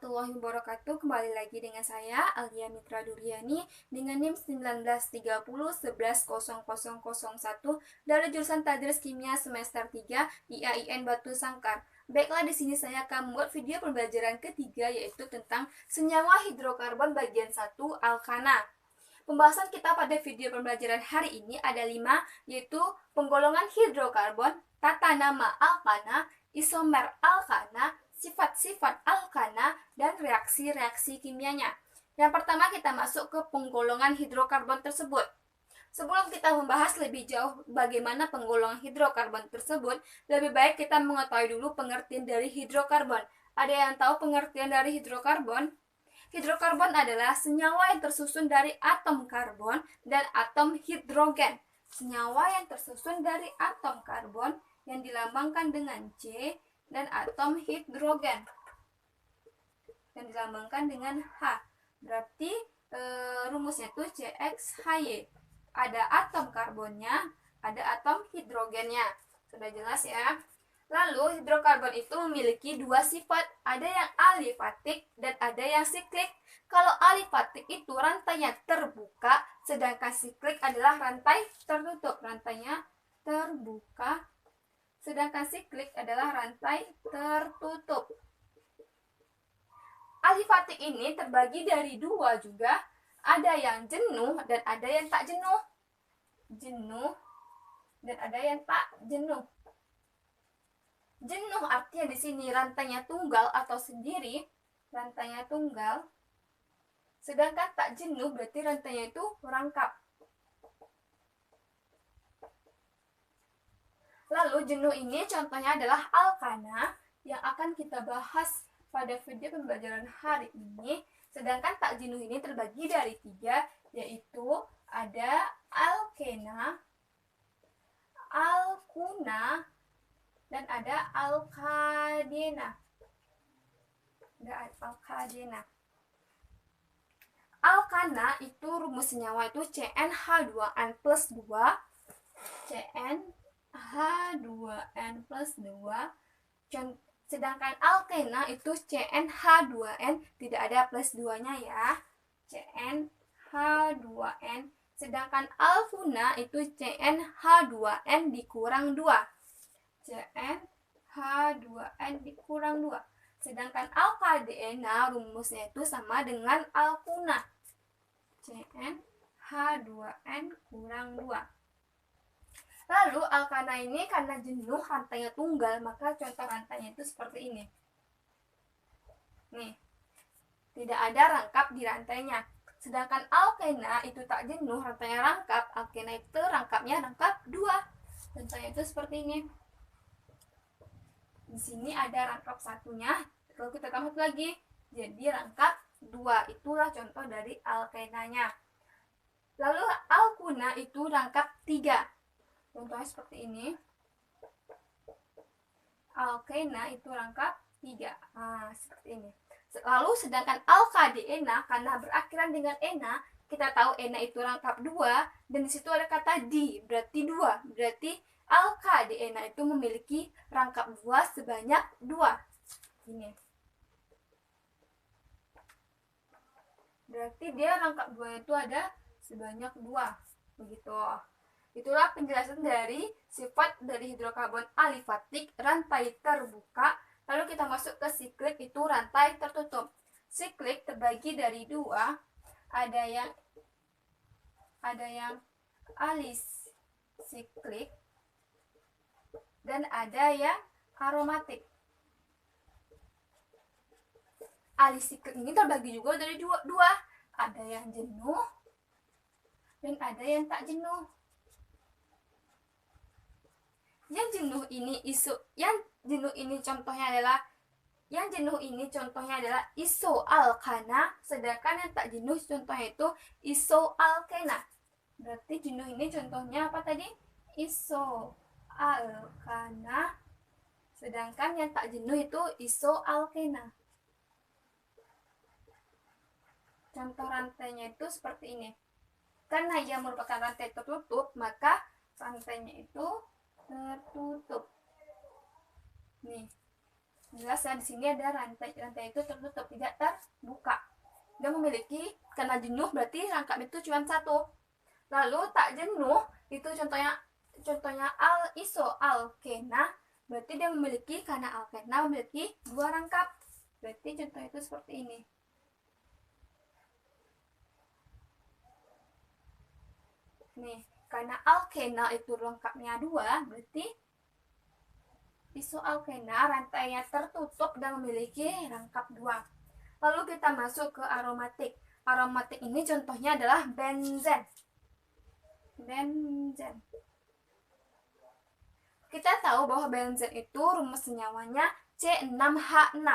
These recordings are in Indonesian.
warahmatullahi wabarakatuh. Kembali lagi dengan saya Alia Mitra Duryani dengan NIM 1930110001 dari jurusan Tadris Kimia semester 3 IAIN Batu Sangkar. Baiklah, di sini saya akan membuat video pembelajaran ketiga, yaitu tentang senyawa hidrokarbon bagian 1 alkana. Pembahasan kita pada video pembelajaran hari ini ada 5, yaitu penggolongan hidrokarbon, tata nama alkana, isomer alkana, sifat-sifat alkana, dan reaksi-reaksi kimianya. Yang pertama, kita masuk ke penggolongan hidrokarbon tersebut. Sebelum kita membahas lebih jauh bagaimana penggolongan hidrokarbon tersebut, lebih baik kita mengetahui dulu pengertian dari hidrokarbon. Ada yang tahu pengertian dari hidrokarbon? Hidrokarbon adalah senyawa yang tersusun dari atom karbon dan atom hidrogen. Senyawa yang tersusun dari atom karbon yang dilambangkan dengan C dan atom hidrogen yang dilambangkan dengan H. Berarti rumusnya itu CXHY. Ada atom karbonnya, ada atom hidrogennya. Sudah jelas ya? Lalu hidrokarbon itu memiliki dua sifat, ada yang alifatik dan ada yang siklik. Kalau alifatik itu rantainya terbuka, sedangkan siklik adalah rantai tertutup. Rantainya terbuka, sedangkan siklik adalah rantai tertutup. Alifatik ini terbagi dari dua juga, ada yang jenuh dan ada yang tak jenuh. Jenuh dan ada yang tak jenuh. Jenuh artinya di sini rantainya tunggal atau sendiri, rantainya tunggal. Sedangkan tak jenuh berarti rantainya itu rangkap. Lalu jenuh ini contohnya adalah alkana yang akan kita bahas pada video pembelajaran hari ini. Sedangkan tak jenuh ini terbagi dari tiga, yaitu ada alkena, alkuna, dan ada alkadena. Alkana itu rumus senyawa itu CnH2n plus 2, CnH2n plus 2. Sedangkan alkena itu CnH2n, tidak ada plus 2-nya ya, CnH2n. Sedangkan alkuna itu CnH2n dikurang 2, CnH2n dikurang 2. Sedangkan alkadena rumusnya itu sama dengan alkuna, CnH2n kurang 2. Lalu alkana ini karena jenuh rantainya tunggal, maka contoh rantainya itu seperti ini. Nih, tidak ada rangkap di rantainya. Sedangkan alkena itu tak jenuh, rantainya rangkap. Alkena itu rangkapnya rangkap 2. Contohnya itu seperti ini. Di sini ada rangkap satunya, kalau kita tambah lagi jadi rangkap 2. Itulah contoh dari alkenanya. Lalu alkuna itu rangkap 3. Contohnya seperti ini. Alkena itu rangkap 3. Nah, seperti ini. Lalu sedangkan alkadena karena berakhiran dengan ena, kita tahu ena itu rangkap 2 dan disitu ada kata di, berarti 2. Berarti alkadena itu memiliki rangkap 2 sebanyak 2. Ini. Berarti dia rangkap 2 itu ada sebanyak 2. Begitu. Itulah penjelasan dari sifat dari hidrokarbon alifatik, rantai terbuka. Lalu kita masuk ke siklik, itu rantai tertutup. Siklik terbagi dari 2, ada yang alisiklik dan ada yang aromatik. Alisiklik ini terbagi juga dari dua, ada yang jenuh dan ada yang tak jenuh. Yang jenuh ini contohnya adalah isoalkana, sedangkan yang tak jenuh contohnya itu isoalkena. Berarti jenuh ini contohnya apa tadi? Isoalkana, sedangkan yang tak jenuh itu isoalkena. Contoh rantainya itu seperti ini. Karena ia merupakan rantai tertutup, maka rantainya itu tertutup. Nih. Jelas ya, di sini ada rantai. Rantai itu tertutup, tidak terbuka. Dia memiliki, karena jenuh berarti rangkap itu cuma satu. Lalu tak jenuh itu contohnya isoalkena, berarti dia memiliki, karena alkena memiliki dua rangkap. Berarti contoh itu seperti ini. Nih, karena alkena itu lengkapnya dua, berarti isoalkena rantainya tertutup dan memiliki rangkap dua. Lalu kita masuk ke aromatik. Aromatik ini contohnya adalah benzen. Benzen. Kita tahu bahwa benzen itu rumus senyawanya C6H6.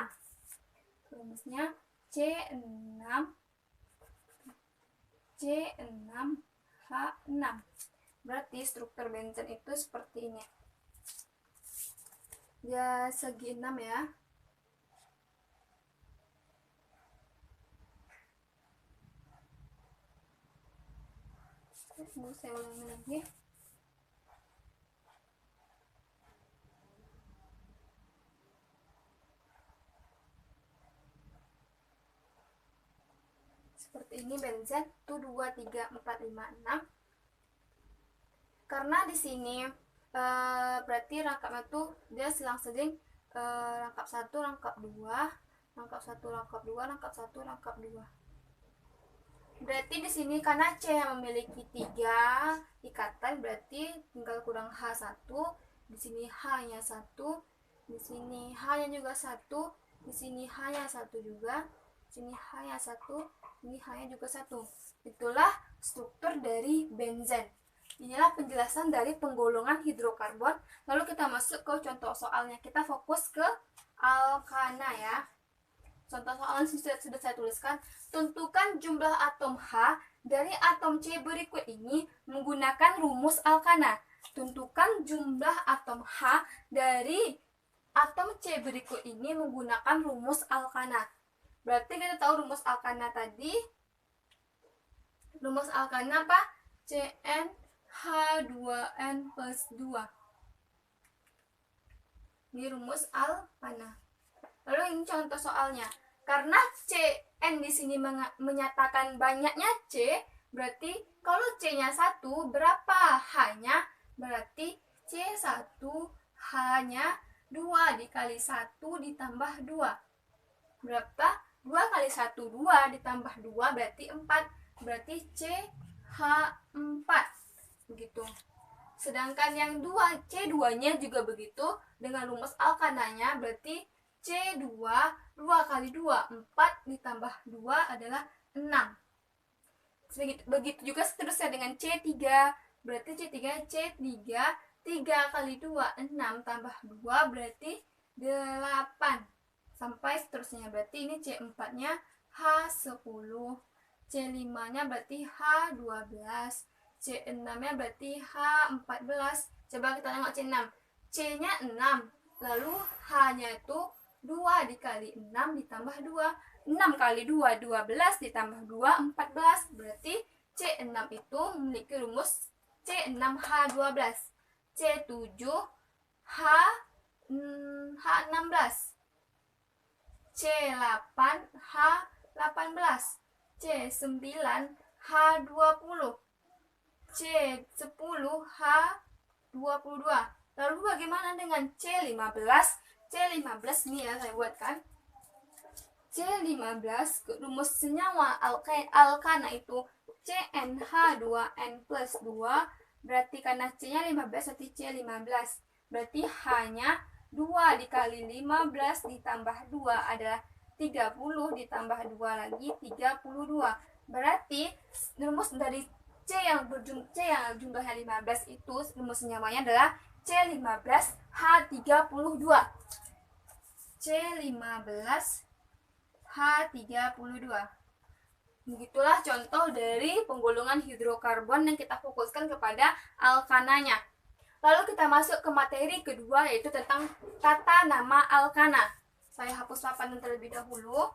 Rumusnya C6H6. Berarti struktur benzen itu seperti ini. Ya, segi 6 ya. Saya ulangi lagi. Seperti ini benzen tuh 2, 3, 4, 5, 6. Karena di sini berarti rangkapnya tuh dia selang-seling rangkap 1, rangkap 2, rangkap 1, rangkap 2, rangkap 1, rangkap 2. Berarti di sini karena C yang memiliki 3 ikatan, berarti tinggal kurang H1. Di sini H-nya 1, di sini H-nya juga 1, di sini H-nya 1 juga, di sini H-nya 1, ini H-nya juga 1. Itulah struktur dari benzen. Inilah penjelasan dari penggolongan hidrokarbon. Lalu kita masuk ke contoh soalnya. Kita fokus ke alkana ya. Contoh soalnya sudah saya tuliskan. Tentukan jumlah atom H dari atom C berikut ini menggunakan rumus alkana. Tentukan jumlah atom H dari atom C berikut ini menggunakan rumus alkana. Berarti kita tahu rumus alkana tadi. Rumus alkana apa? CnH2n plus 2. Ini rumus alkana. Lalu ini contoh soalnya. Karena Cn di sini menyatakan banyaknya C, berarti kalau C-nya 1, berapa H-nya? Berarti C1 H-nya 2 dikali 1 ditambah 2. Berapa? 2 kali 1, 2 ditambah 2 berarti 4. Berarti CH4. Begitu. Sedangkan yang 2, C2-nya juga begitu. Dengan rumus alkananya berarti C2, 2 kali 2, 4 ditambah 2 adalah 6. Begitu juga seterusnya dengan C3. Berarti C3, 3 kali 2, 6 tambah 2 berarti 8. Sampai seterusnya. Berarti ini C4-nya H10. C5-nya berarti H12. C6-nya berarti H14. Coba kita tengok C6. C-nya 6. Lalu H-nya itu 2 dikali 6 ditambah 2. 6 kali 2, 12 ditambah 2, 14. Berarti C6 itu memiliki rumus C6H12. C7 H16. C8 H18. C9 H20. C10 H22. Lalu bagaimana dengan C15? C15 nih ya saya buatkan. C15 rumus senyawa alkana itu CnH2n plus 2. Berarti karena C-nya 15 berarti C15. Berarti H-nya 2 dikali 15 ditambah 2 adalah 30 ditambah 2 lagi 32. Berarti rumus dari C yang jumlahnya 15 itu rumus senyawanya adalah C15H32. C15H32. Begitulah contoh dari penggolongan hidrokarbon yang kita fokuskan kepada alkananya. Lalu kita masuk ke materi kedua, yaitu tentang tata nama alkana. Saya hapus papanan terlebih dahulu.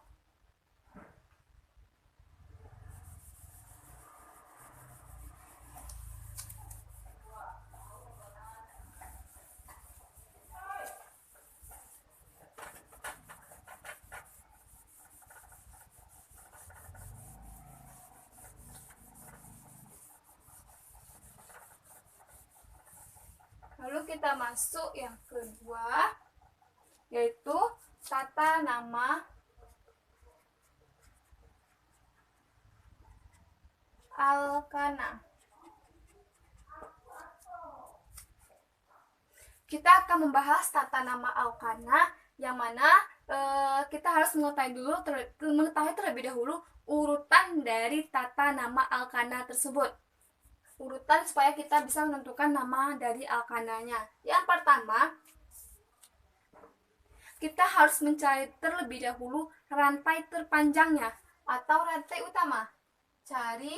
kita masuk yang kedua, yaitu tata nama alkana. Kita akan membahas tata nama alkana, yang mana kita harus mengetahui terlebih dahulu urutan dari tata nama alkana tersebut. Urutan supaya kita bisa menentukan nama dari alkananya. Yang pertama, kita harus mencari terlebih dahulu rantai terpanjangnya atau rantai utama. Cari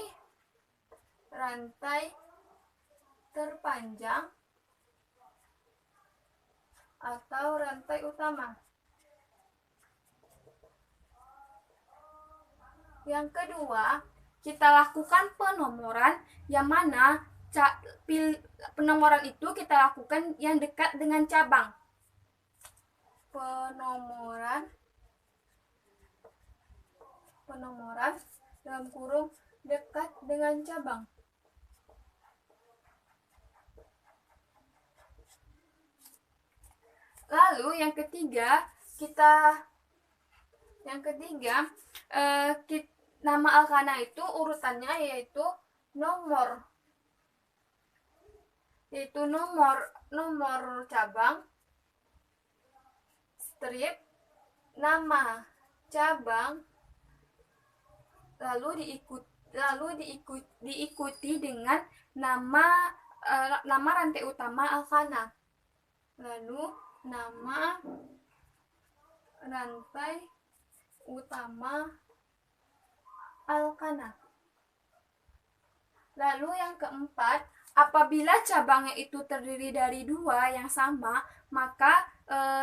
rantai terpanjang atau rantai utama. Yang kedua, kita lakukan penomoran, yang mana penomoran itu kita lakukan yang dekat dengan cabang. Penomoran dalam kurung dekat dengan cabang. Lalu yang ketiga, nama alkana itu urutannya yaitu nomor cabang, strip, nama cabang, lalu diikuti dengan nama rantai utama alkana. Lalu nama rantai utama alkana. Lalu yang keempat, apabila cabangnya itu terdiri dari dua yang sama, maka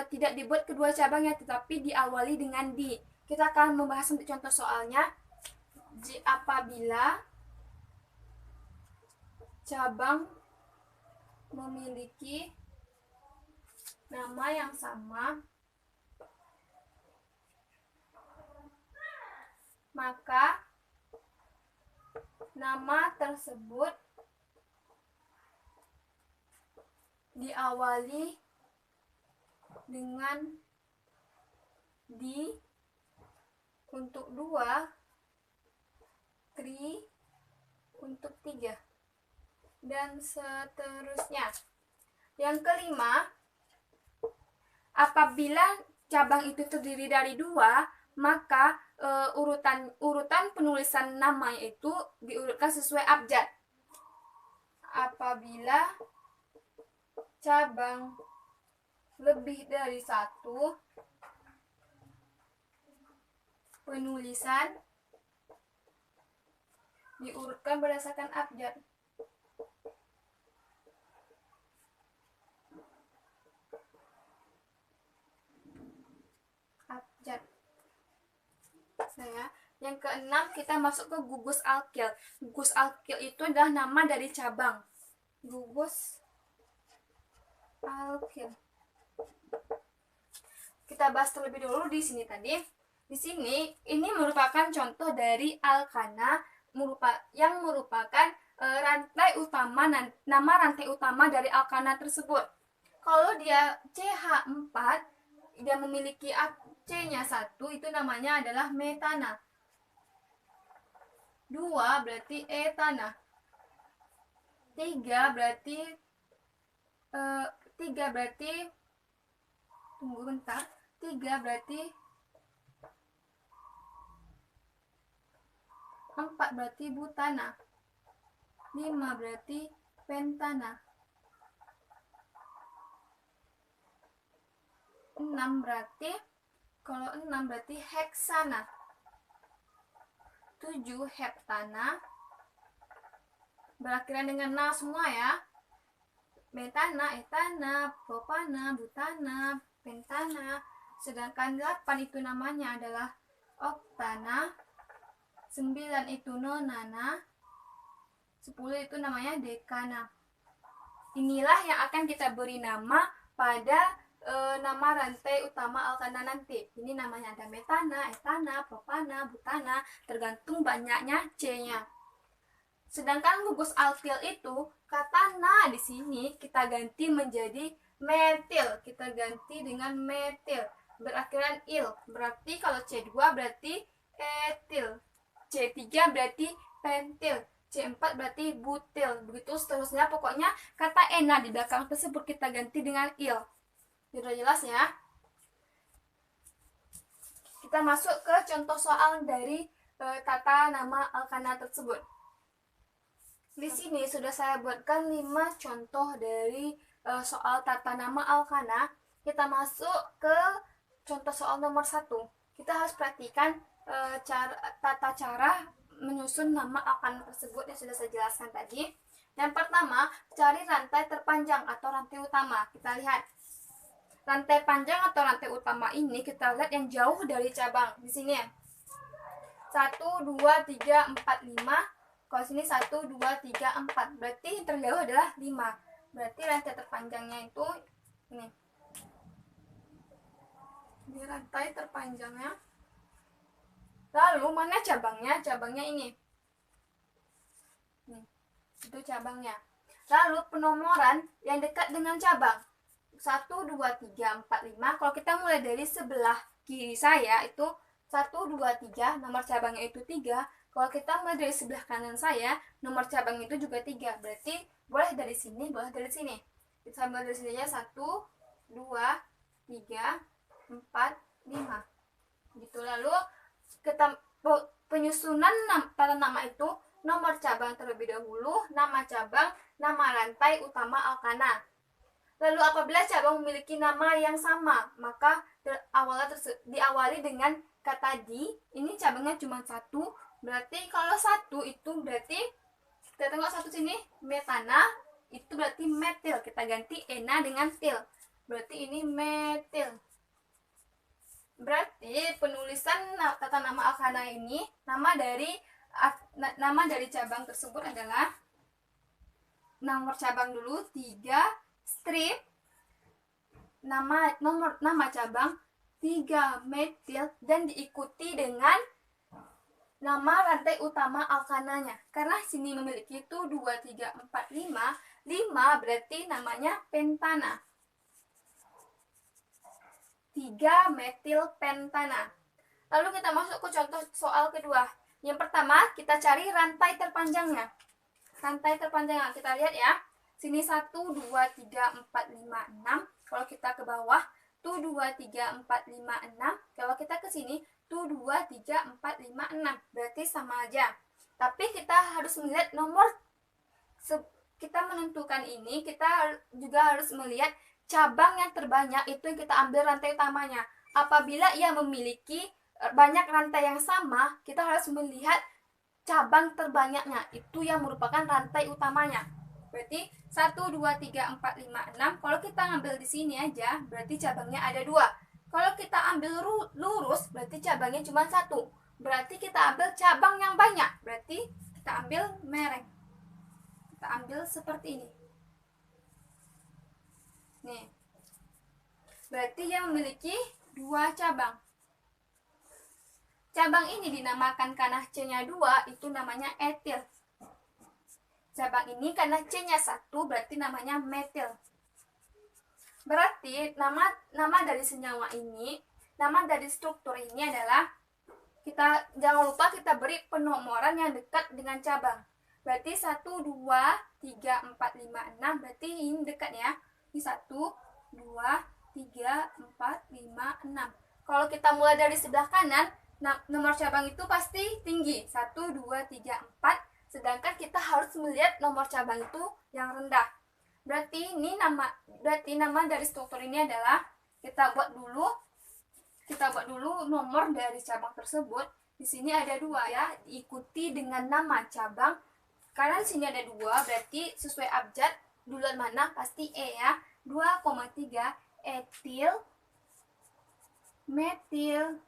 tidak dibuat kedua cabangnya, tetapi diawali dengan di. Kita akan membahas untuk contoh soalnya. Apabila cabang memiliki nama yang sama, maka nama tersebut diawali dengan di untuk 2, tri untuk 3, dan seterusnya. Yang kelima, apabila cabang itu terdiri dari 2, maka urutan penulisan nama itu diurutkan sesuai abjad. Apabila cabang lebih dari 1, penulisan diurutkan berdasarkan abjad. Yang keenam, kita masuk ke gugus alkil. Gugus alkil itu adalah nama dari cabang. Gugus alkil. Kita bahas terlebih dahulu di sini tadi. Di sini ini merupakan contoh dari alkana yang merupakan nama rantai utama dari alkana tersebut. Kalau dia CH4, dia memiliki C-nya 1, itu namanya adalah metana. 2 berarti etana. 3 berarti tunggu bentar. 3 berarti 4 berarti butana. 5 berarti pentana. 6 berarti, kalau 6 berarti heksana. 7 heptana. Berakhiran dengan na semua ya. Metana, etana, propana, butana, pentana. Sedangkan 8 itu namanya adalah oktana. 9 itu nonana. 10 itu namanya dekana. Inilah yang akan kita beri nama pada nama rantai utama alkana nanti. Ini namanya ada metana, etana, propana, butana, tergantung banyaknya C-nya. Sedangkan gugus alkil itu kata na di sini kita ganti menjadi metil. Kita ganti dengan metil. Berakhiran il. Berarti kalau C2 berarti etil. C3 berarti pentil. C4 berarti butil. Begitu seterusnya. Pokoknya kata ena di belakang tersebut kita ganti dengan il. Sudah jelas ya? Kita masuk ke contoh soal dari tata nama alkana tersebut. Di sini sudah saya buatkan 5 contoh dari soal tata nama alkana. Kita masuk ke contoh soal nomor 1. Kita harus perhatikan tata cara menyusun nama alkana tersebut yang sudah saya jelaskan tadi. Yang pertama, cari rantai terpanjang atau rantai utama. Kita lihat. Rantai panjang atau rantai utama ini kita lihat yang jauh dari cabang. Di sini ya. 1, 2, 3, 4, 5. Kalau sini 1, 2, 3, 4. Berarti yang terjauh adalah 5. Berarti rantai terpanjangnya itu ini. Ini rantai terpanjangnya. Lalu mana cabangnya? Cabangnya ini. Nih, itu cabangnya. Lalu penomoran yang dekat dengan cabang. 1, 2, 3, 4, 5. Kalau kita mulai dari sebelah kiri saya itu 1, 2, 3. Nomor cabangnya itu 3. Kalau kita mulai dari sebelah kanan saya, nomor cabang itu juga 3. Berarti boleh dari sini, boleh dari sini. Kita ambil dari sini aja 1, 2, 3, 4, 5. Gitu. Lalu kita penyusunan tata nama itu nomor cabang terlebih dahulu, nama cabang, nama rantai utama alkana. Lalu apabila cabang memiliki nama yang sama, maka diawali dengan kata di. Ini cabangnya cuma 1. Berarti kalau 1 itu berarti kita tengok 1 sini metana, itu berarti metil. Kita ganti ena dengan til. Berarti ini metil. Berarti penulisan tata nama alkana ini nama dari cabang tersebut adalah nomor cabang dulu 3 strip nama cabang 3 metil dan diikuti dengan nama rantai utama alkananya. Karena sini memiliki itu 2, 3, 4, 5. 5 berarti namanya pentana. 3 metil pentana. Lalu kita masuk ke contoh soal kedua. Yang pertama, kita cari rantai terpanjangnya. Rantai terpanjangnya kita lihat ya. Sini 1, 2, 3, 4, 5, 6. Kalau kita ke bawah, tuh 2, 3, 4, 5, 6. Kalau kita ke sini, tuh 2, 3, 4, 5, 6. Berarti sama aja. Tapi kita harus melihat nomor. Kita menentukan ini, kita juga harus melihat cabang yang terbanyak itu yang kita ambil rantai utamanya. Apabila ia memiliki banyak rantai yang sama, kita harus melihat cabang terbanyaknya. Itu yang merupakan rantai utamanya. Berarti 1, 2, 3, 4, 5, 6. Kalau kita ngambil di sini aja, berarti cabangnya ada 2. Kalau kita ambil lurus, berarti cabangnya cuma 1. Berarti kita ambil cabang yang banyak. Berarti kita ambil mereng. Kita ambil seperti ini. Nih. Berarti dia memiliki 2 cabang. Cabang ini dinamakan karena C-nya 2, itu namanya etil. Cabang ini karena C-nya 1, berarti namanya metil. Berarti nama dari senyawa ini, nama dari struktur ini adalah, jangan lupa kita beri penomoran yang dekat dengan cabang. Berarti 1, 2, 3, 4, 5, 6. Berarti ini dekat ya. Ini 1, 2, 3, 4, 5, 6. Kalau kita mulai dari sebelah kanan, nomor cabang itu pasti tinggi. 1, 2, 3, 4. Sedangkan kita harus melihat nomor cabang itu yang rendah. Berarti nama dari struktur ini adalah, kita buat dulu nomor dari cabang tersebut. Di sini ada 2 ya, diikuti dengan nama cabang. Karena di sini ada 2, berarti sesuai abjad duluan mana? Pasti E ya. 2,3 etil metil.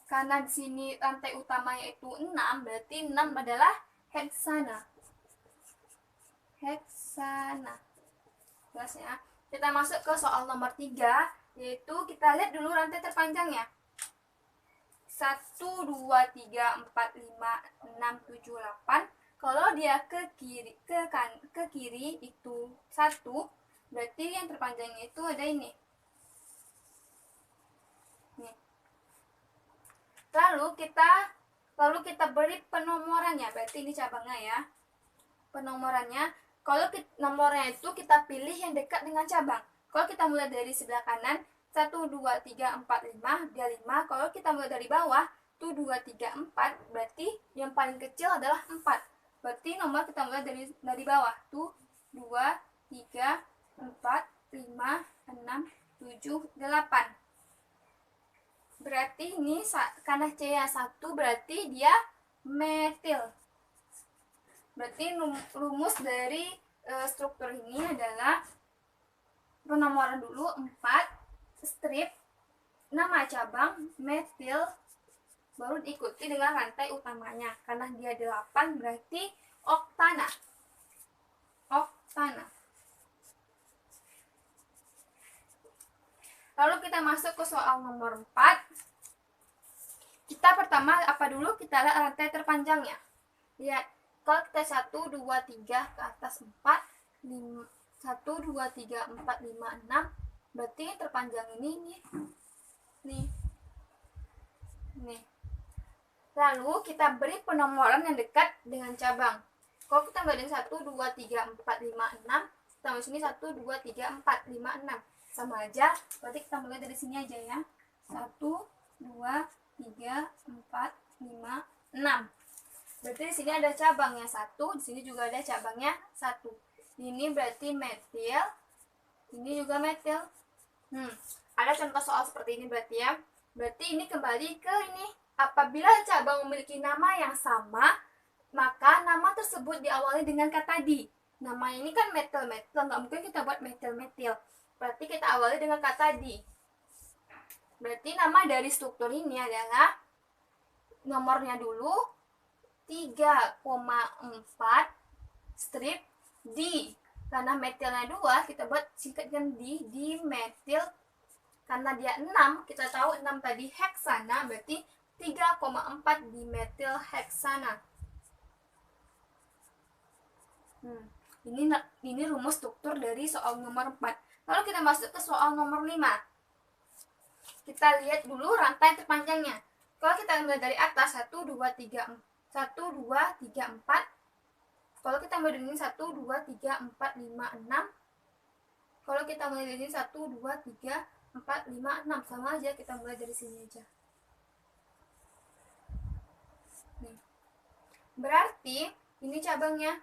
Karena di sini rantai utamanya itu 6, berarti 6 adalah heksana. Jelas ya. Kita masuk ke soal nomor 3, yaitu kita lihat dulu rantai terpanjangnya. 1, 2, 3, 4, 5, 6, 7, 8. Kalau dia ke kiri itu 1, berarti yang terpanjangnya itu ada ini. Nih. Lalu kita beri penomorannya, berarti ini cabangnya ya. Penomorannya, kalau nomornya itu kita pilih yang dekat dengan cabang. Kalau kita mulai dari sebelah kanan 1, 2, 3, 4, 5, dia 5. Kalau kita mulai dari bawah 1, 2, 3, 4, berarti yang paling kecil adalah 4. Berarti nomor kita mulai dari bawah. 1, 2, 3, 4, 5, 6, 7, 8. Berarti ini karena C1 berarti dia metil. Berarti rumus dari struktur ini adalah penomoran dulu 4, strip, nama cabang, metil, baru diikuti dengan rantai utamanya. Karena dia 8 berarti oktana. Lalu kita masuk ke soal nomor 4. Kita pertama apa dulu? Kita lihat rantai terpanjangnya. Lihat, kalau kita 1, 2, 3 ke atas 4, 1, 2, 3, 4, 5, 6, berarti terpanjang ini nih. Lalu kita beri penomoran yang dekat dengan cabang. Kalau kita beri 1, 2, 3, 4, 5, 6, kita mulai sini 1, 2, 3, 4, 5, 6. Sama aja, berarti kita mulai dari sini aja ya. 1, 2, 3, 4, 5, 6. Berarti di sini ada cabangnya 1, di sini juga ada cabangnya 1. Ini berarti metil, ini juga metil. Ada contoh soal seperti ini berarti ya. Berarti ini kembali ke ini. Apabila cabang memiliki nama yang sama, maka nama tersebut diawali dengan kata di. Nama ini kan metil, nggak mungkin kita buat metil. Berarti kita awali dengan kata di. Berarti nama dari struktur ini adalah nomornya dulu 3,4 strip di. Karena metilnya 2, kita buat singkatkan di metil. Karena dia 6, kita tahu 6 tadi heksana, berarti 3,4 di metil heksana. Ini rumus struktur dari soal nomor 4. Lalu kita masuk ke soal nomor 5. Kita lihat dulu rantai terpanjangnya. Kalau kita mulai dari atas 1, 2, 3, 4. Kalau kita mulai dari 1, 2, 3, 4, 5, 6. Kalau kita mulai dari 1, 2, 3, 4, 5, 6. Sama aja, kita mulai dari sini aja. Berarti ini cabangnya.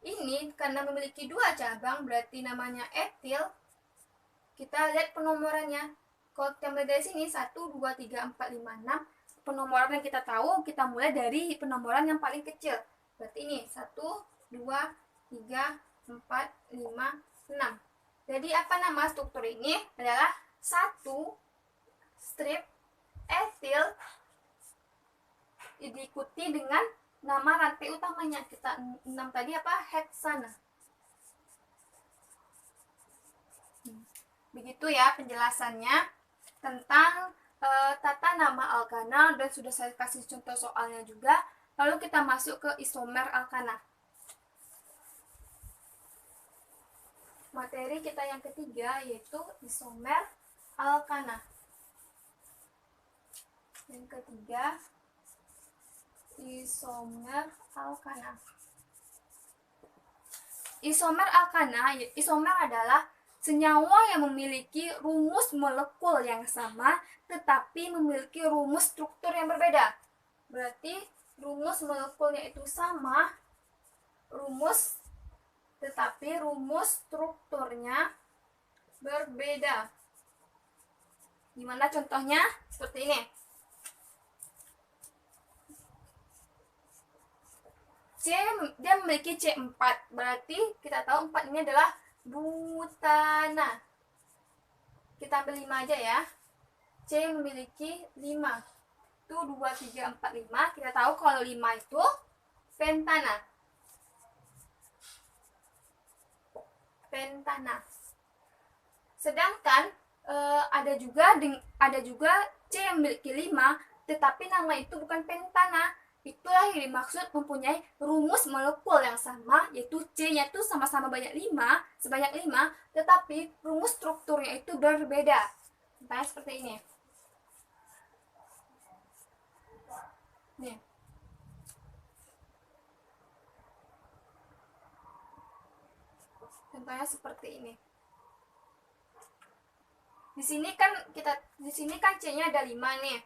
Ini karena memiliki 2 cabang, berarti namanya etil. Kita lihat penomorannya. Kalau kita mulai dari sini 1, 2, 3, 4, 5, 6. Penomoran yang kita tahu, kita mulai dari penomoran yang paling kecil. Berarti ini 1, 2, 3, 4, 5, 6. Jadi apa nama struktur ini? Adalah 1 strip etil diikuti dengan nama rantai utamanya. Kita 6 tadi apa? Heksana. Begitu ya penjelasannya tentang tata nama alkana, dan sudah saya kasih contoh soalnya juga. Lalu kita masuk ke isomer alkana. Materi kita yang ketiga yaitu isomer alkana. Yang ketiga, isomer alkana. Isomer adalah senyawa yang memiliki rumus molekul yang sama tetapi memiliki rumus struktur yang berbeda. Berarti rumus molekulnya itu sama, tetapi rumus strukturnya berbeda. Gimana contohnya? Seperti ini. Dia memiliki C4, berarti kita tahu 4 ini adalah butana. Kita ambil 5 aja ya. C memiliki 5. 1, 2, 3, 4, 5. Kita tahu kalau 5 itu pentana. Sedangkan ada juga C yang memiliki 5, tetapi nama itu bukan pentana. Itulah yang dimaksud mempunyai rumus molekul yang sama, yaitu C-nya itu sama-sama sebanyak 5, tetapi rumus strukturnya itu berbeda. Contohnya seperti ini. Nih. Contohnya seperti ini. Di sini kan C-nya ada 5 nih.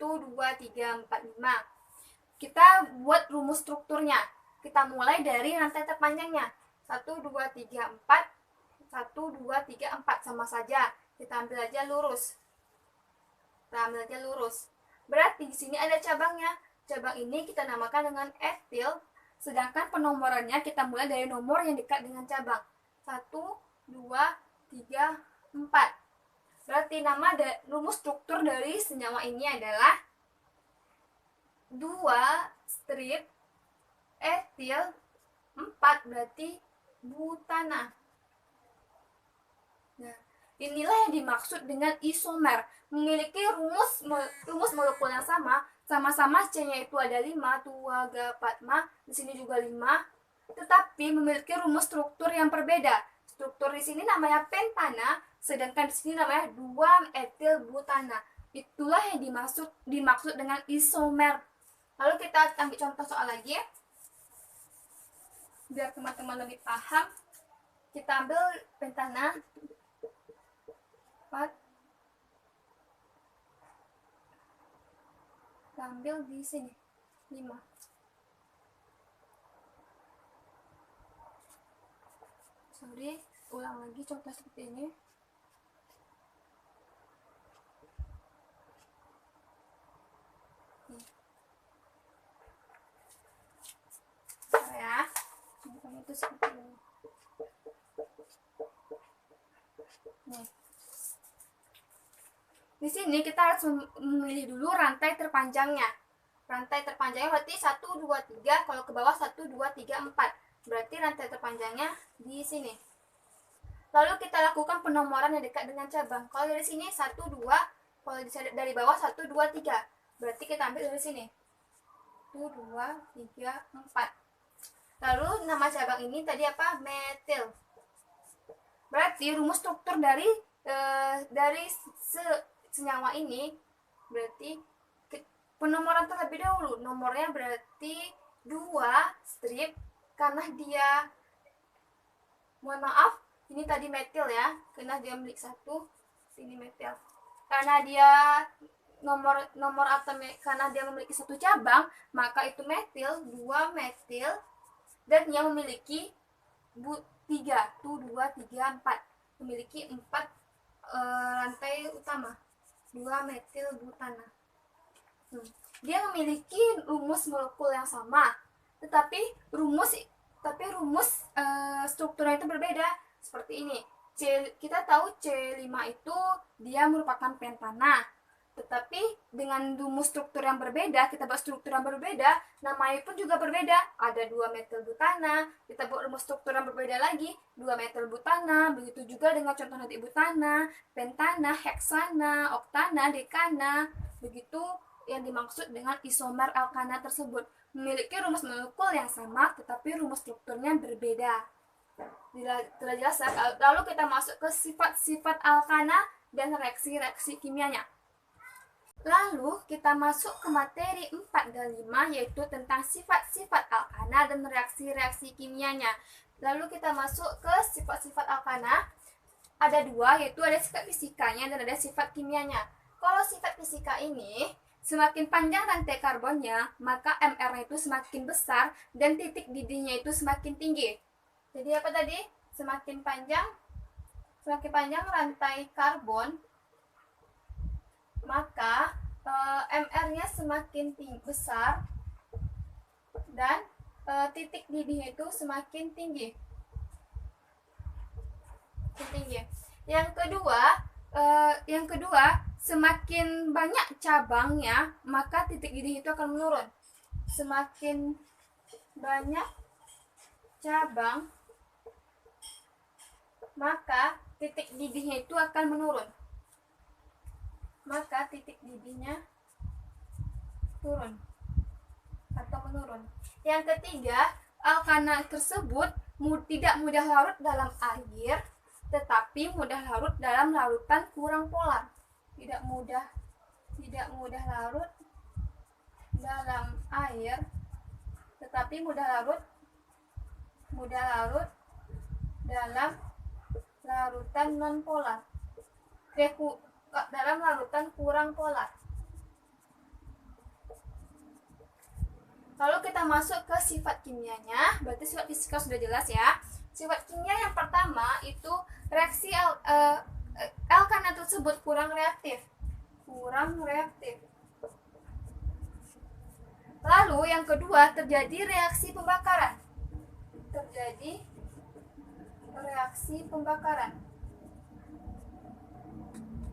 Tuh 2 3 4 5. Kita buat rumus strukturnya. Kita mulai dari rantai terpanjangnya. 1 2 3 4. 1 2 3 4 sama saja. Kita ambil aja lurus. Berarti di sini ada cabangnya. Cabang ini kita namakan dengan etil, sedangkan penomorannya kita mulai dari nomor yang dekat dengan cabang. 1 2 3 4. Berarti rumus struktur dari senyawa ini adalah 2 strip etil 4 berarti butana. Nah, inilah yang dimaksud dengan isomer, memiliki rumus molekul yang sama-sama C-nya itu ada 5, 2, 4, 5, di sini juga 5, tetapi memiliki rumus struktur yang berbeda. Struktur di sini namanya pentana, sedangkan di sini namanya 2 etil butana. Itulah yang dimaksud dengan isomer. Lalu kita ambil contoh soal lagi ya. Biar teman-teman lebih paham. Kita ambil pentana 4. Kita ambil di sini 5. Ulang lagi contoh seperti ini. Ya, contohnya itu seperti ini. Nih. Di sini kita harus memilih dulu rantai terpanjangnya. Rantai terpanjangnya berarti 1 2 3, kalau ke bawah 1 2 3 4. Berarti rantai terpanjangnya di sini. Lalu kita lakukan penomoran yang dekat dengan cabang. Kalau dari sini 1 2, kalau dari bawah 1 2 3. Berarti kita ambil dari sini. 1 2 3 4. Lalu nama cabang ini tadi apa? Metil. Berarti rumus struktur dari senyawa ini berarti penomoran terlebih dahulu. Nomornya berarti 2 strip, karena dia, mohon maaf, ini tadi metil ya, karena dia milik 1, sini metil. Karena dia nomor atomnya, karena dia memiliki 1 cabang, maka itu metil, 2 metil, dan yang memiliki 3, tuh 2 3 4, memiliki 4 rantai utama, 2 metil butana. Dia memiliki rumus molekul yang sama, tetapi rumus strukturnya itu berbeda. Seperti ini. Kita tahu C5 itu dia merupakan pentana. Tetapi dengan rumus struktur yang berbeda, kita buat struktur yang berbeda, namanya pun juga berbeda. Ada 2 metil butana, kita buat rumus struktur yang berbeda lagi, 2 metil butana, begitu juga dengan contoh nanti butana, pentana, heksana, oktana, dekana. Begitu yang dimaksud dengan isomer alkana tersebut. Memiliki rumus molekul yang sama, tetapi rumus strukturnya berbeda. Telah jelas ya? Lalu kita masuk ke sifat-sifat alkana dan reaksi-reaksi kimianya. Lalu kita masuk ke materi 4 dan 5, yaitu tentang sifat-sifat alkana dan reaksi-reaksi kimianya. Lalu kita masuk ke sifat-sifat alkana. Ada 2, yaitu ada sifat fisikanya dan ada sifat kimianya. Kalau sifat fisika ini, semakin panjang rantai karbonnya, maka MR-nya itu semakin besar dan titik didihnya itu semakin tinggi. Jadi apa tadi? Semakin panjang rantai karbon, maka MR-nya semakin besar dan titik didihnya itu semakin tinggi. Yang kedua, semakin banyak cabangnya, maka titik didih itu akan menurun. Semakin banyak cabang, maka titik didihnya itu akan menurun. Maka titik didihnya turun. menurun. Yang ketiga, alkana tersebut tidak mudah larut dalam air, tetapi mudah larut dalam larutan kurang polar. Tidak mudah larut dalam air, tetapi mudah larut dalam larutan non polar. Dalam larutan kurang polar. Lalu kita masuk ke sifat kimianya. Berarti sifat fisika sudah jelas ya. Sifat kimia yang pertama itu reaksi alkana tersebut kurang reaktif. Lalu yang kedua, terjadi reaksi pembakaran.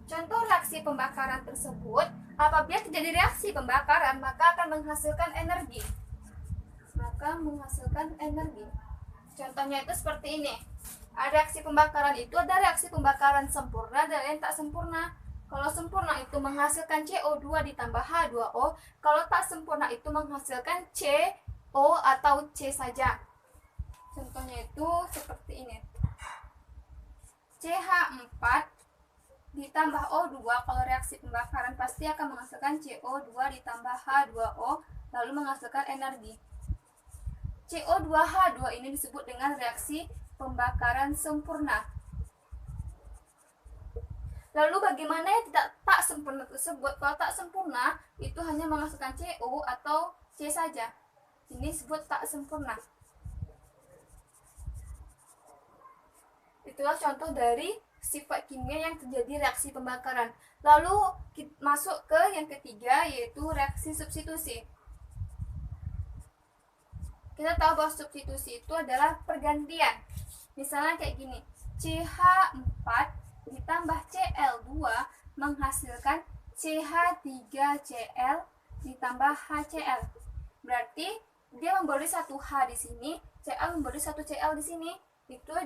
Contoh reaksi pembakaran tersebut, apabila terjadi reaksi pembakaran, maka akan menghasilkan energi. Contohnya itu seperti ini. Reaksi pembakaran itu ada reaksi pembakaran sempurna dan yang tak sempurna. Kalau sempurna itu menghasilkan CO2 ditambah H2O, kalau tak sempurna itu menghasilkan CO atau C saja. Contohnya itu seperti ini. CH4 ditambah O2, kalau reaksi pembakaran pasti akan menghasilkan CO2 ditambah H2O, lalu menghasilkan energi. CO2H2 ini disebut dengan reaksi pembakaran sempurna. Lalu bagaimana yang tak sempurna tersebut? Kalau tak sempurna, itu hanya menghasilkan CO atau C saja. Ini disebut tak sempurna. Itulah contoh dari sifat kimia yang terjadi reaksi pembakaran. Lalu masuk ke yang ketiga, yaitu reaksi substitusi. Kita tahu bahwa substitusi itu adalah pergantian. Misalnya kayak gini, CH4 ditambah Cl2 menghasilkan CH3Cl ditambah HCl. Berarti dia memberi satu H di sini, Cl memberi satu Cl di sini. Itu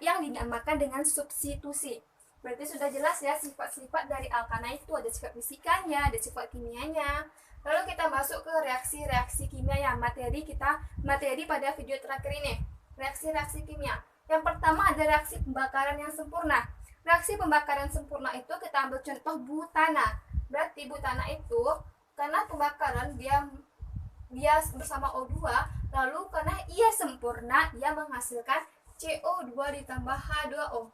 yang dinamakan dengan substitusi. Berarti sudah jelas ya sifat-sifat dari alkana itu, ada sifat fisikanya, ada sifat kimianya. Lalu kita masuk ke reaksi-reaksi kimia yang materi pada video terakhir ini. Reaksi-reaksi kimia. Yang pertama ada reaksi pembakaran yang sempurna. Reaksi pembakaran sempurna itu kita ambil contoh butana. Berarti butana itu karena pembakaran dia bersama O2, lalu karena ia sempurna, ia menghasilkan CO2 ditambah H2O.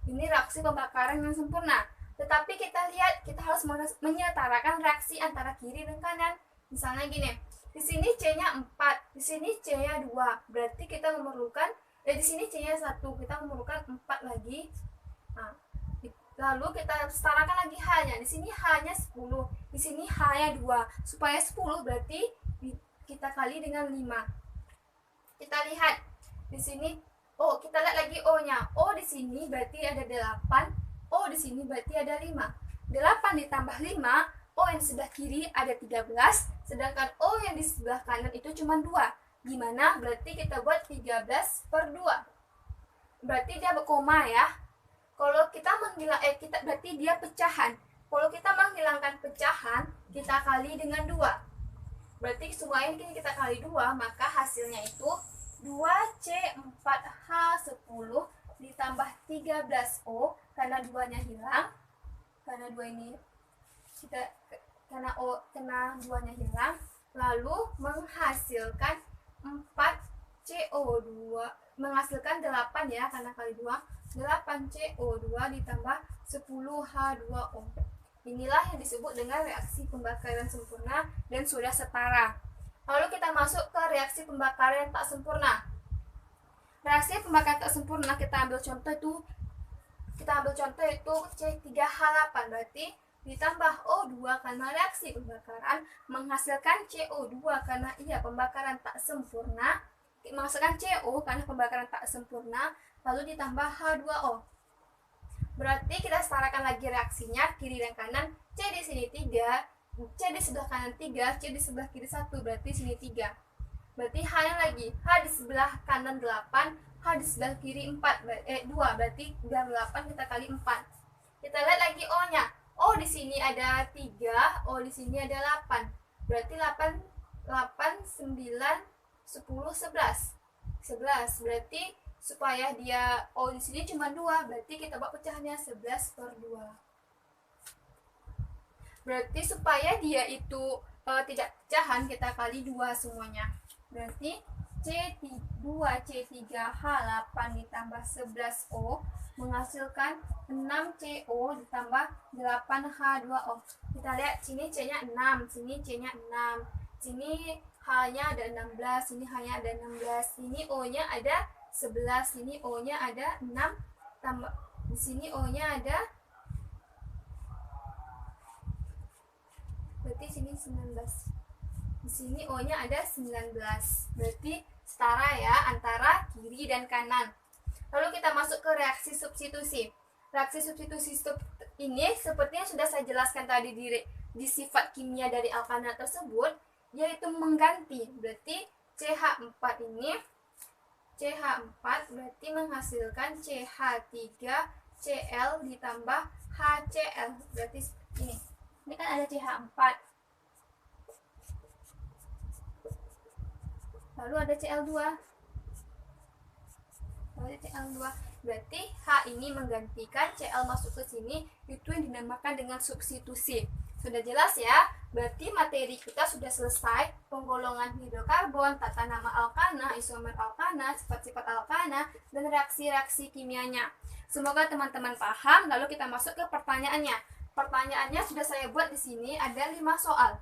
Ini reaksi pembakaran yang sempurna. Tetapi kita harus menyetarakan reaksi antara kiri dan kanan. Misalnya gini, di sini C-nya 4, di sini C-nya 2. Berarti kita memerlukan di sini C-nya 1, kita memerlukan 4 lagi. Nah, lalu kita setarakan lagi H-nya. Di sini H-nya 10, di sini H-nya 2. Supaya 10 berarti kita kali dengan 5. Kita lihat di sini, kita lihat lagi O-nya. O di sini berarti ada 8. O di sini berarti ada 5. 8 ditambah 5, O yang di sebelah kiri ada 13, sedangkan O yang di sebelah kanan itu cuma 2. Gimana? Berarti kita buat 13/2. Berarti dia berkoma ya. Kalau kita berarti dia pecahan. Kalau kita menghilangkan pecahan, kita kali dengan 2. Berarti semua ini kita kali 2, maka hasilnya itu 2C4H10 ditambah 13O, karena 2-nya hilang, karena 2-nya hilang, lalu menghasilkan 4CO2, menghasilkan 8 ya, karena kali 2, 8CO2 ditambah 10H2O. Inilah yang disebut dengan reaksi pembakaran sempurna dan sudah setara. Lalu kita masuk ke reaksi pembakaran yang tak sempurna. Reaksi pembakaran tak sempurna kita ambil contoh itu C3H8, berarti ditambah O2 karena reaksi pembakaran menghasilkan CO2 karena pembakaran tak sempurna, menghasilkan CO karena pembakaran tak sempurna, lalu ditambah H2O. Berarti kita setarakan lagi reaksinya, kiri dan kanan. C di sini 3, C di sebelah kanan 3, C di sebelah kiri 1, berarti sini 3. Berarti H-nya lagi, H di sebelah kanan 8, H di sebelah kiri 2, berarti biar 8 kita kali 4. Kita lihat lagi O-nya. O di sini ada 3, O di sini ada 8. Berarti 8 8, 9, 10, 11. 11 berarti supaya dia O di sini cuma 2, berarti kita buat pecahannya 11/2. Berarti supaya dia itu tidak pecahan, kita kali 2 semuanya. Berarti C2C3H8 ditambah 11O menghasilkan 6CO ditambah 8H2O. Kita lihat sini C-nya 6, sini C-nya 6, sini H-nya ada 16, sini H-nya ada 16, sini O-nya ada 11, sini O-nya ada 6, tambah di sini O-nya ada, berarti sini 19. Di sini O-nya ada 19. Berarti setara ya antara kiri dan kanan. Lalu kita masuk ke reaksi substitusi. Reaksi substitusi ini seperti yang sudah saya jelaskan tadi di sifat kimia dari alkana tersebut, yaitu mengganti. Berarti CH4 ini, CH4 berarti menghasilkan CH3Cl ditambah HCl. Berarti ini. Ini kan ada CH4. Lalu ada Cl2. Berarti H ini menggantikan Cl masuk ke sini, itu yang dinamakan dengan substitusi. Sudah jelas ya? Berarti materi kita sudah selesai, penggolongan hidrokarbon, tata nama alkana, isomer alkana, sifat-sifat alkana, dan reaksi-reaksi kimianya. Semoga teman-teman paham. Lalu kita masuk ke pertanyaannya. Pertanyaannya sudah saya buat di sini, ada 5 soal.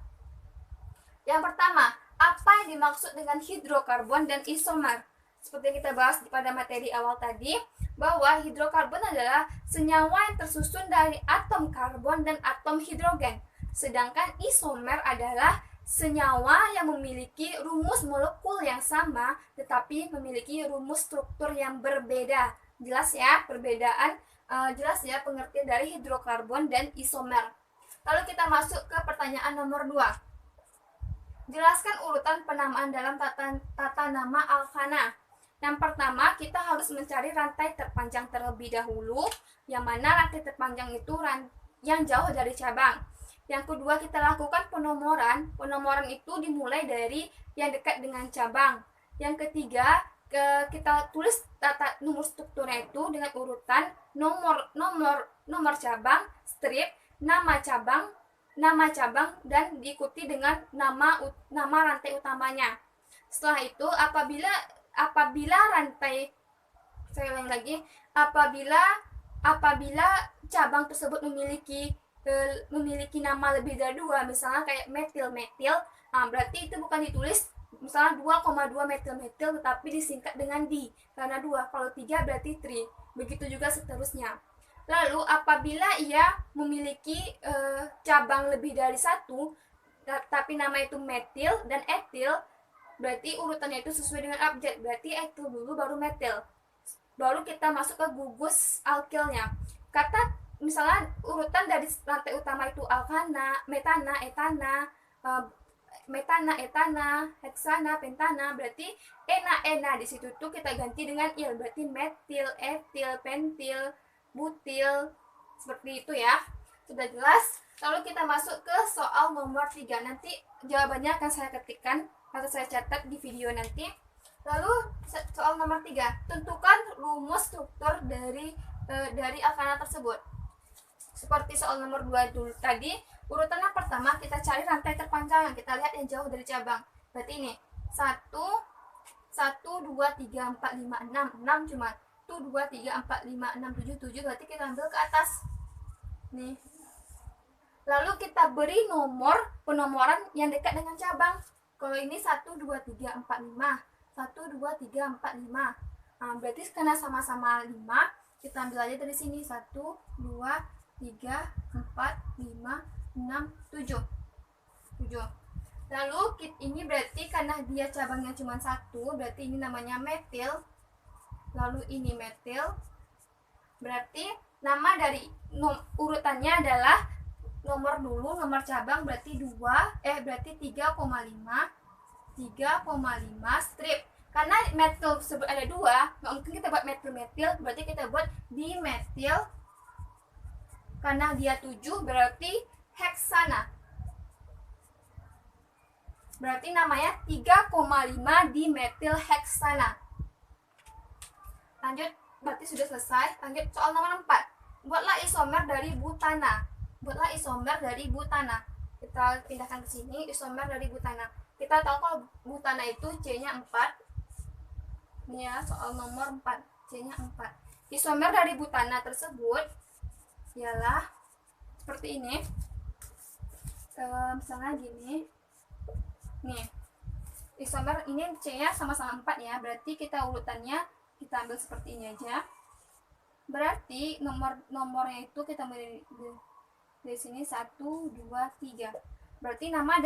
Yang pertama, apa yang dimaksud dengan hidrokarbon dan isomer? Seperti yang kita bahas pada materi awal tadi, bahwa hidrokarbon adalah senyawa yang tersusun dari atom karbon dan atom hidrogen. Sedangkan isomer adalah senyawa yang memiliki rumus molekul yang sama, tetapi memiliki rumus struktur yang berbeda. Jelas ya perbedaan, jelas ya pengertian dari hidrokarbon dan isomer. Lalu kita masuk ke pertanyaan nomor 2. Jelaskan urutan penamaan dalam tata nama alkana. Yang pertama, kita harus mencari rantai terpanjang terlebih dahulu, yang mana rantai terpanjang itu yang jauh dari cabang. Yang kedua, kita lakukan penomoran. Penomoran itu dimulai dari yang dekat dengan cabang. Yang ketiga, kita tulis nomor strukturnya itu dengan urutan nomor cabang, strip, nama cabang, dan diikuti dengan nama rantai utamanya. Setelah itu, apabila rantai, saya ulang lagi, apabila cabang tersebut memiliki nama lebih dari 2, misalnya kayak metil, berarti itu bukan ditulis misalnya 2,2 metil, tetapi disingkat dengan di, karena 2. Kalau 3 berarti tri. Begitu juga seterusnya. Lalu apabila ia memiliki cabang lebih dari 1, tapi nama itu metil dan etil, berarti urutannya itu sesuai dengan abjad. Berarti etil dulu baru metil. Baru kita masuk ke gugus alkilnya. Kata misalnya urutan dari rantai utama itu alkana, metana, etana, heksana, pentana, berarti ena di situ tuh kita ganti dengan il, berarti metil, etil, pentil, butil, seperti itu ya. Sudah jelas? Lalu kita masuk ke soal nomor 3. Nanti jawabannya akan saya ketikkan atau saya catat di video nanti. Lalu soal nomor 3, tentukan rumus struktur dari alkana tersebut. Seperti soal nomor 2 dulu tadi, urutan yang pertama kita cari rantai terpanjang, kita lihat yang jauh dari cabang. Berarti ini 1 2 3 4 5 6 cuma 1 2 3 4 5 6 7 7, berarti kita ambil ke atas. Nih. Lalu kita beri nomor penomoran yang dekat dengan cabang. Kalau ini 1 2 3 4 5, 1 2 3 4 5. Berarti karena sama-sama 5, kita ambil aja dari sini 1 2 3 4 5 6 7. Lalu ini berarti karena dia cabangnya cuma 1, berarti ini namanya metil. Lalu ini metil. Berarti nama dari urutannya adalah nomor dulu, nomor cabang berarti 3,5 strip. Karena metil tersebut ada 2, nggak mungkin kita buat metil, berarti kita buat dimetil. Karena dia 7 berarti heksana. Berarti namanya 3,5 dimetilheksana. Lanjut, berarti sudah selesai. Lanjut soal nomor 4. Buatlah isomer dari butana. Buatlah isomer dari butana. Kita pindahkan ke sini, isomer dari butana. Kita tahu kalau butana itu C-nya 4. Ini ya, soal nomor 4. C-nya 4. Isomer dari butana tersebut ialah seperti ini. Misalnya gini. Nih. Isomer ini C-nya sama-sama 4 ya. Berarti kita urutannya kita ambil seperti ini aja. Berarti nomornya itu kita ambil dari sini 1, 2, 3. Berarti nama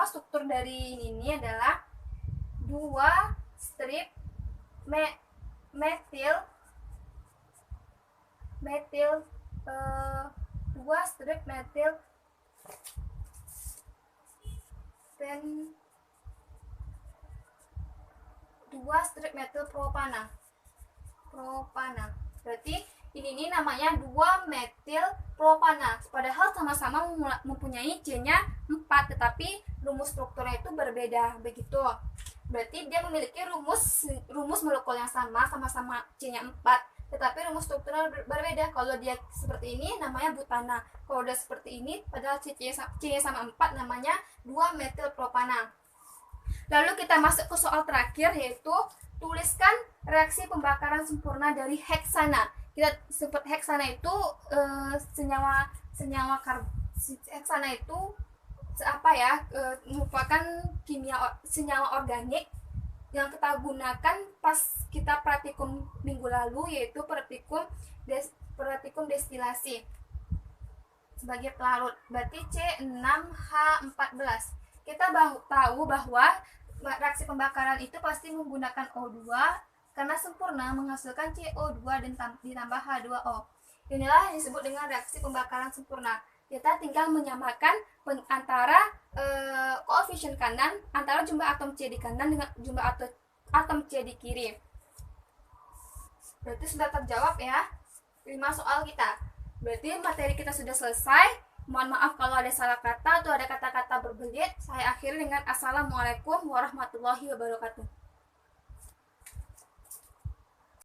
struktur dari ini adalah 2 strip metil 2 strip metil dan 2 strip metil propana. Berarti ini namanya 2 metil propana. Padahal sama-sama mempunyai C-nya 4, tetapi rumus strukturnya itu berbeda. Begitu. Berarti dia memiliki rumus molekul yang sama-sama C-nya 4, tetapi rumus strukturnya berbeda. Kalau dia seperti ini namanya butana. Kalau udah seperti ini, padahal C-nya sama 4, namanya 2 metil propana. Lalu kita masuk ke soal terakhir, yaitu tuliskan reaksi pembakaran sempurna dari heksana. Kita sebut heksana itu senyawa heksana itu merupakan senyawa organik yang kita gunakan pas kita praktikum minggu lalu, yaitu praktikum destilasi sebagai pelarut. Berarti C6H14. Kita tahu bahwa reaksi pembakaran itu pasti menggunakan O2 karena sempurna menghasilkan CO2 dan ditambah H2O. Inilah yang disebut dengan reaksi pembakaran sempurna. Kita tinggal menyamakan antara koefisien kanan antara jumlah atom C di kanan dengan jumlah atom C di kiri. Berarti sudah terjawab ya 5 soal kita. Berarti materi kita sudah selesai. Mohon maaf kalau ada salah kata atau ada kata-kata berbelit. Saya akhiri dengan Assalamualaikum warahmatullahi wabarakatuh.